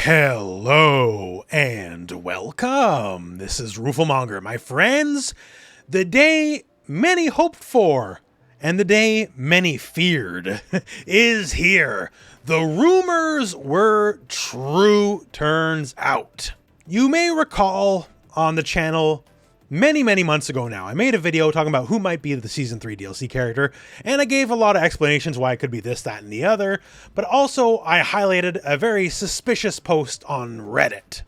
Hello and welcome. This is Rooflemonger, my friends. The day many hoped for and the day many feared is here. The rumors were true, turns out. You may recall on the channel many months ago now, I made a video talking about who might be the Season 3 DLC character, and I gave a lot of explanations why it could be this, that, and the other, but also I highlighted a very suspicious post on Reddit.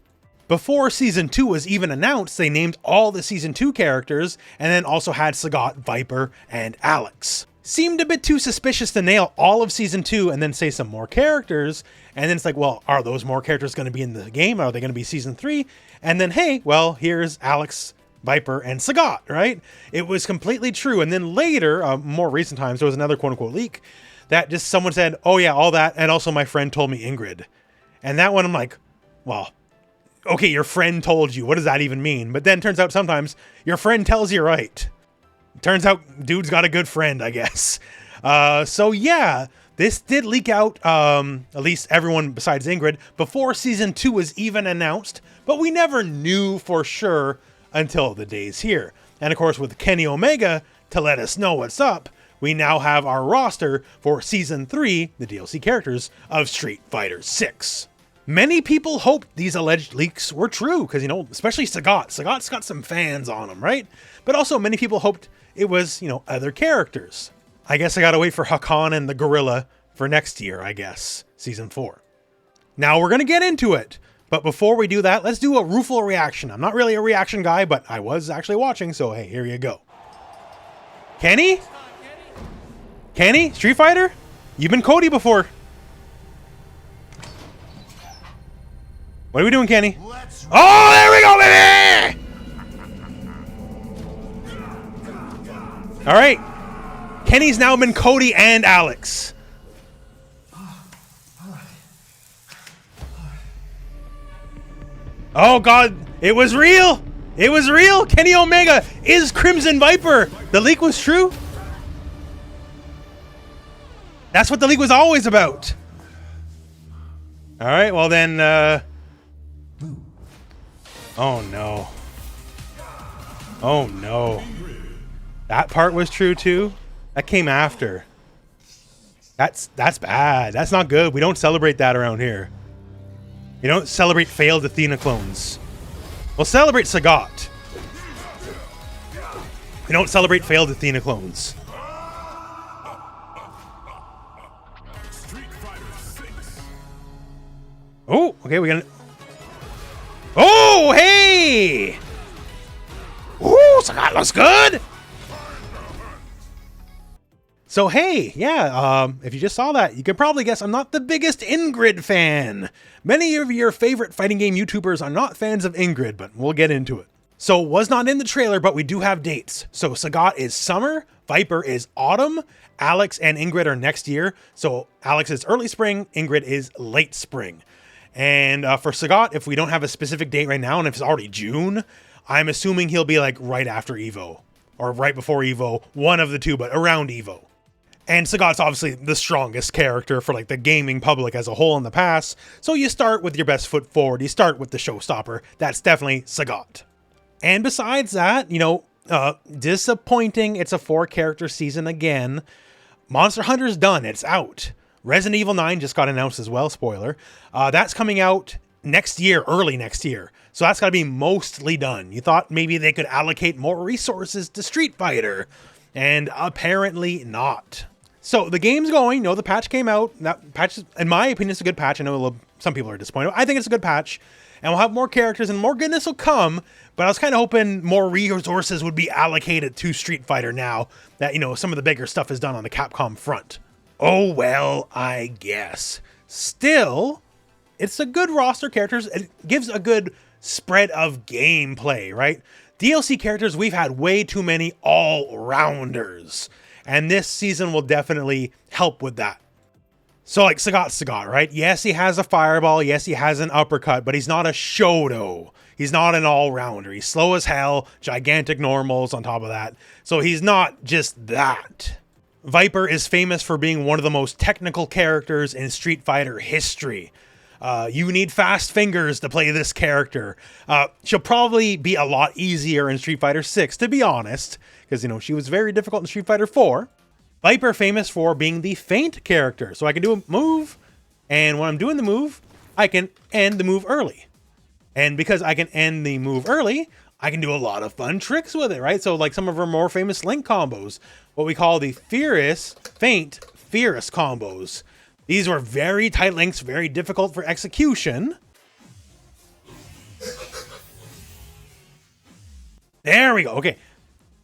Before Season 2 was even announced, they named all the Season 2 characters, and then also had Sagat, Viper, and Alex. Seemed a bit too suspicious to nail all of Season 2 and then say some more characters, and then it's like, well, are those more characters going to be in the game? Are they going to be Season 3? And then, hey, well, here's Alex, Viper, and Sagat, right? It was completely true. And then later, more recent times, there was another quote-unquote leak that just someone said, oh yeah, all that, and also my friend told me Ingrid. And that one, I'm like, well, okay, your friend told you. What does that even mean? But then turns out sometimes your friend tells you right. Turns out dude's got a good friend, I guess. So yeah, this did leak out, at least everyone besides Ingrid, before Season 2 was even announced, but we never knew for sure until the day's here. And of course, with Kenny Omega to let us know what's up, we now have our roster for Season 3, the DLC characters of Street Fighter 6. Many people hoped these alleged leaks were true, because, you know, especially Sagat. Sagat's got some fans on him, right? But also many people hoped it was, you know, other characters. I guess I gotta wait for Hakan and the Gorilla for next year, I guess, Season 4. Now we're gonna get into it. But before we do that, let's do a Roofle reaction. I'm not really a reaction guy, but I was actually watching, so hey, here you go. Kenny? Kenny? Street Fighter? You've been Cody before. What are we doing, Kenny? Oh, there we go, baby! All right. Kenny's now been Cody and Alex. Oh god, it was real! It was real! Kenny Omega is Crimson Viper! The leak was true? That's what the leak was always about! Alright, well then, oh no. Oh no. That part was true too? That came after. That's bad. That's not good. We don't celebrate that around here. You don't celebrate failed Athena clones. We'll celebrate Sagat. We don't celebrate failed Athena clones. Oh, okay, we got. Oh, hey! Ooh, Sagat looks good! So hey, yeah, if you just saw that, you could probably guess I'm not the biggest Ingrid fan. Many of your favorite fighting game YouTubers are not fans of Ingrid, but we'll get into it. So was not in the trailer, but we do have dates. So Sagat is summer, Viper is autumn, Alex and Ingrid are next year. So Alex is early spring, Ingrid is late spring. And for Sagat, if we don't have a specific date right now, and if it's already June, I'm assuming he'll be like right after Evo, or right before Evo, one of the two, but around Evo. And Sagat's obviously the strongest character for like the gaming public as a whole in the past. So you start with your best foot forward. You start with the showstopper. That's definitely Sagat. And besides that, you know, disappointing. It's a 4-character season again. Monster Hunter's done. It's out. Resident Evil 9 just got announced as well. Spoiler. That's coming out next year, early next year. So that's got to be mostly done. You thought maybe they could allocate more resources to Street Fighter. And apparently not. So the game's going, you know, the patch came out. That patch, in my opinion, is a good patch. I know some people are disappointed. I think it's a good patch. And we'll have more characters and more goodness will come. But I was kind of hoping more resources would be allocated to Street Fighter now that, you know, some of the bigger stuff is done on the Capcom front. Oh, well, I guess. Still, it's a good roster of characters. It gives a good spread of gameplay, right? DLC characters, we've had way too many all-rounders. And this season will definitely help with that. So like Sagat, right? Yes, he has a fireball. Yes, he has an uppercut, but he's not a Shoto. He's not an all-rounder. He's slow as hell, gigantic normals on top of that. So he's not just that. Viper is famous for being one of the most technical characters in Street Fighter history. You need fast fingers to play this character. She'll probably be a lot easier in Street Fighter 6, to be honest, because, you know, she was very difficult in Street Fighter 4. Viper famous for being the feint character. So I can do a move, and when I'm doing the move, I can end the move early. And because I can end the move early, I can do a lot of fun tricks with it, right? So like some of her more famous link combos, what we call the feint Fierce combos. These were very tight links, very difficult for execution. There we go. Okay.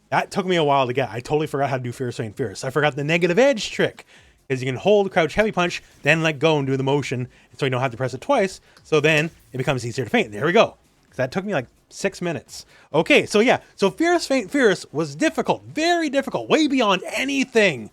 That took me a while to get. I totally forgot how to do Fierce Feint Fierce. I forgot the negative edge trick. Because you can hold crouch heavy punch, then let go and do the motion. So you don't have to press it twice. So then it becomes easier to feint. There we go. That took me like 6 minutes. Okay, so yeah. So Fierce Feint Fierce was difficult. Very difficult. Way beyond anything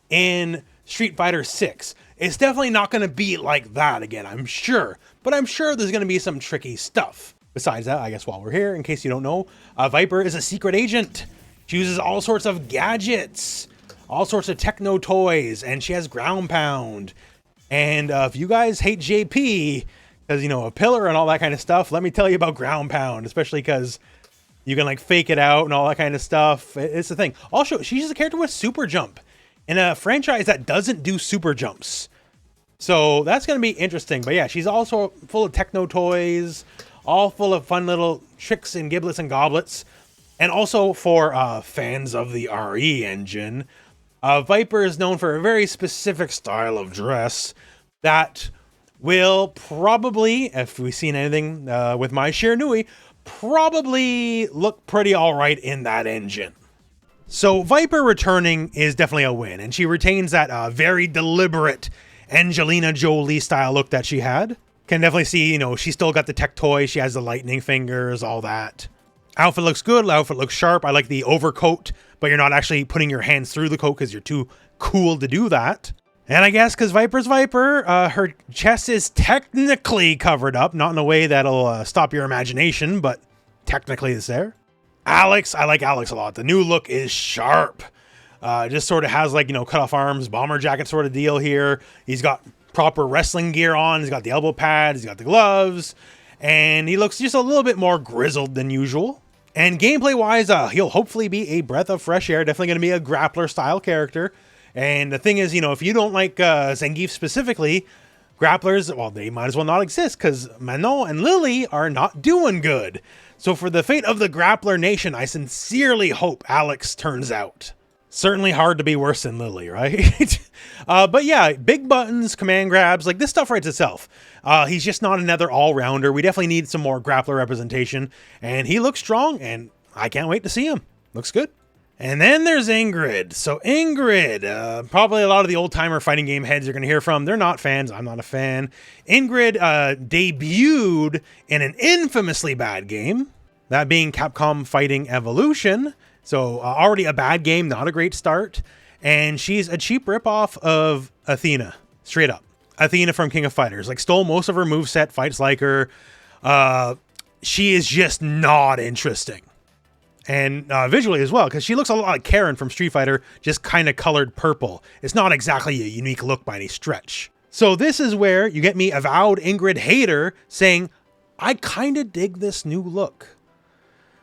in Street Fighter 6. It's definitely not going to be like that again, I'm sure. But I'm sure there's going to be some tricky stuff. Besides that, I guess while we're here, in case you don't know, Viper is a secret agent. She uses all sorts of gadgets, all sorts of techno toys, and she has ground pound. And if you guys hate JP, because, you know, a pillar and all that kind of stuff, let me tell you about ground pound, especially because you can like fake it out and all that kind of stuff. It's the thing. Also, she's a character with super jump in a franchise that doesn't do super jumps. So that's going to be interesting. But yeah, she's also full of techno toys, all full of fun little tricks and giblets and goblets. And also for fans of the RE engine, Viper is known for a very specific style of dress that will probably, if we've seen anything with my Shiranui, probably look pretty all right in that engine. So Viper returning is definitely a win, and she retains that very deliberate Angelina Jolie style look that she had. Can definitely see, you know, she still got the tech toy, she has the lightning fingers, all that. Outfit looks good, outfit looks sharp. I like the overcoat, but you're not actually putting your hands through the coat because you're too cool to do that. And I guess because Viper's Viper, her chest is technically covered up, not in a way that'll stop your imagination, but technically it's there. Alex, I like Alex a lot. The new look is sharp. Just sort of has like, you know, cut off arms, bomber jacket sort of deal here. He's got proper wrestling gear on. He's got the elbow pads. He's got the gloves. And he looks just a little bit more grizzled than usual. And gameplay wise, he'll hopefully be a breath of fresh air. Definitely going to be a grappler style character. And the thing is, you know, if you don't like Zangief specifically, grapplers, well, they might as well not exist because Manon and Lily are not doing good. So for the fate of the grappler nation, I sincerely hope Alex turns out. Certainly hard to be worse than Lily, right? But yeah, big buttons, command grabs, like this stuff writes itself. He's just not another all-rounder. We definitely need some more grappler representation. And he looks strong, and I can't wait to see him. Looks good. And then there's Ingrid. So Ingrid, probably a lot of the old-timer fighting game heads you're going to hear from. They're not fans. I'm not a fan. Ingrid debuted in an infamously bad game, that being Capcom Fighting Evolution. So already a bad game, not a great start. And she's a cheap ripoff of Athena, straight up. Athena from King of Fighters. Like, stole most of her moveset, fights like her. She is just not interesting. And visually as well, because she looks a lot like Karen from Street Fighter, just kind of colored purple. It's not exactly a unique look by any stretch. So this is where you get me, avowed Ingrid hater, saying, I kind of dig this new look.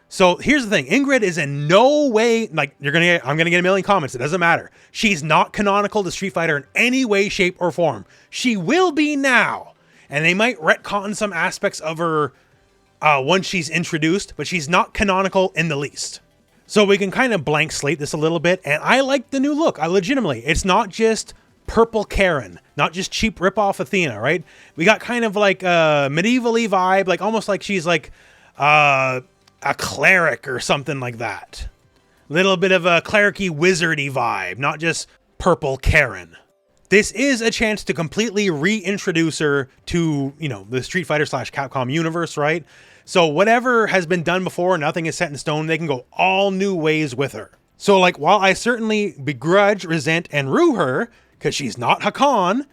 So here's the thing. Ingrid is in no way, like, I'm going to get a million comments. It doesn't matter. She's not canonical to Street Fighter in any way, shape, or form. She will be now. And they might retcon some aspects of her once she's introduced, but she's not canonical in the least. So we can kind of blank slate this a little bit, and I like the new look. I legitimately, it's not just purple Karen, not just cheap ripoff Athena, right? We got kind of like a medieval-y vibe, like almost like she's like a cleric or something like that. Little bit of a cleric-y, wizardy vibe, not just purple Karen. This is a chance to completely reintroduce her to, you know, the Street Fighter / Capcom universe, right? So whatever has been done before, nothing is set in stone. They can go all new ways with her. So, like, while I certainly begrudge, resent, and rue her, because she's not Hakan,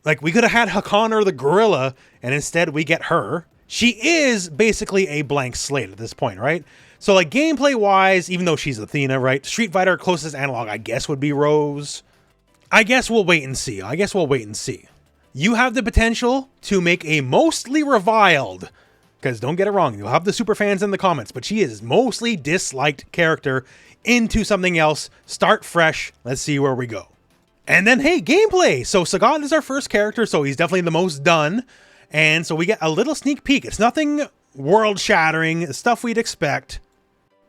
like, we could have had Hakan or the gorilla, and instead we get her. She is basically a blank slate at this point, right? So, like, gameplay-wise, even though she's Athena, right? Street Fighter closest analog, I guess, would be Rose. I guess we'll wait and see. you have the potential to make a mostly reviled, because don't get it wrong, you'll have the super fans in the comments, but she is mostly disliked character into something else. Start fresh. Let's see where we go. And then, hey, gameplay. So Sagat is our first character, so he's definitely the most done. And so we get a little sneak peek. It's nothing world-shattering, stuff we'd expect.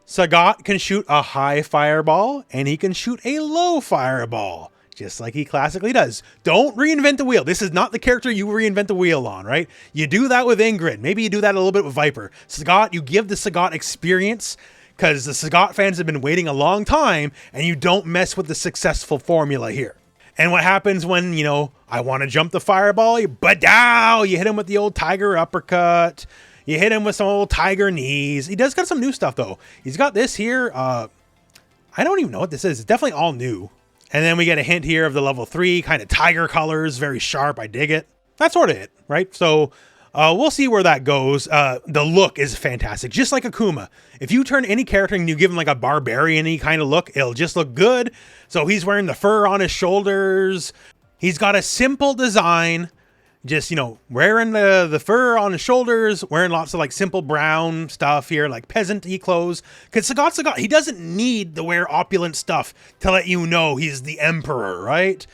Sagat can shoot a high fireball, and he can shoot a low fireball, just like he classically does. Don't reinvent the wheel. This is not the character you reinvent the wheel on, right? You do that with Ingrid. Maybe you do that a little bit with Viper. Sagat, you give the Sagat experience, because the Sagat fans have been waiting a long time, and you don't mess with the successful formula here. And what happens when, you know, I want to jump the fireball? Badow! You hit him with the old tiger uppercut. You hit him with some old tiger knees. He does got some new stuff, though. He's got this here. I don't even know what this is. It's definitely all new. And then we get a hint here of the level 3, kind of tiger colors, very sharp. I dig it. That's sort of it, right? So we'll see where that goes. The look is fantastic, just like Akuma. If you turn any character and you give him like a barbarian-y kind of look, it'll just look good. So he's wearing the fur on his shoulders. He's got a simple design, just, you know, wearing the fur on his shoulders, wearing lots of like simple brown stuff here, like peasant-y clothes. Because Sagat, he doesn't need to wear opulent stuff to let you know he's the emperor, right?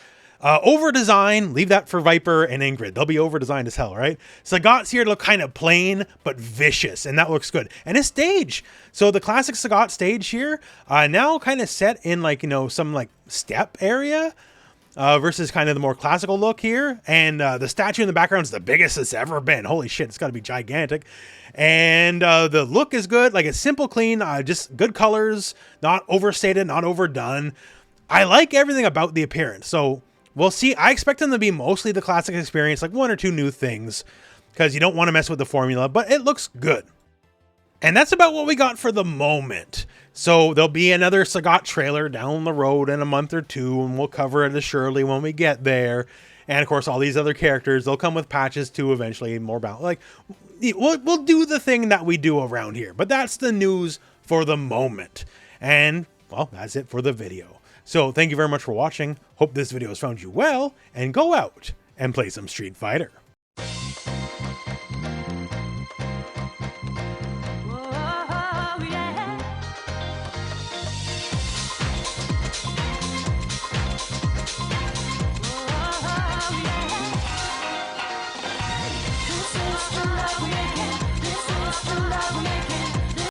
Over design, leave that for Viper and Ingrid. They'll be over designed as hell, right? Sagat's here to look kind of plain but vicious, and that looks good. And his stage, so the classic Sagat stage here, now kind of set in like, you know, some like step area, versus kind of the more classical look here. And the statue in the background is the biggest it's ever been. Holy shit, it's got to be gigantic. And the look is good, like it's simple, clean, just good colors, not overstated, not overdone. I like everything about the appearance. So we'll see. I expect them to be mostly the classic experience, like 1 or 2 new things, because you don't want to mess with the formula, but it looks good. And that's about what we got for the moment. So there'll be another Sagat trailer down the road in a month or 2, and we'll cover it surely when we get there. And of course, all these other characters, they'll come with patches too eventually, more about like we'll do the thing that we do around here. But that's the news for the moment. And well, that's it for the video. So thank you very much for watching. Hope this video has found you well, and go out and play some Street Fighter.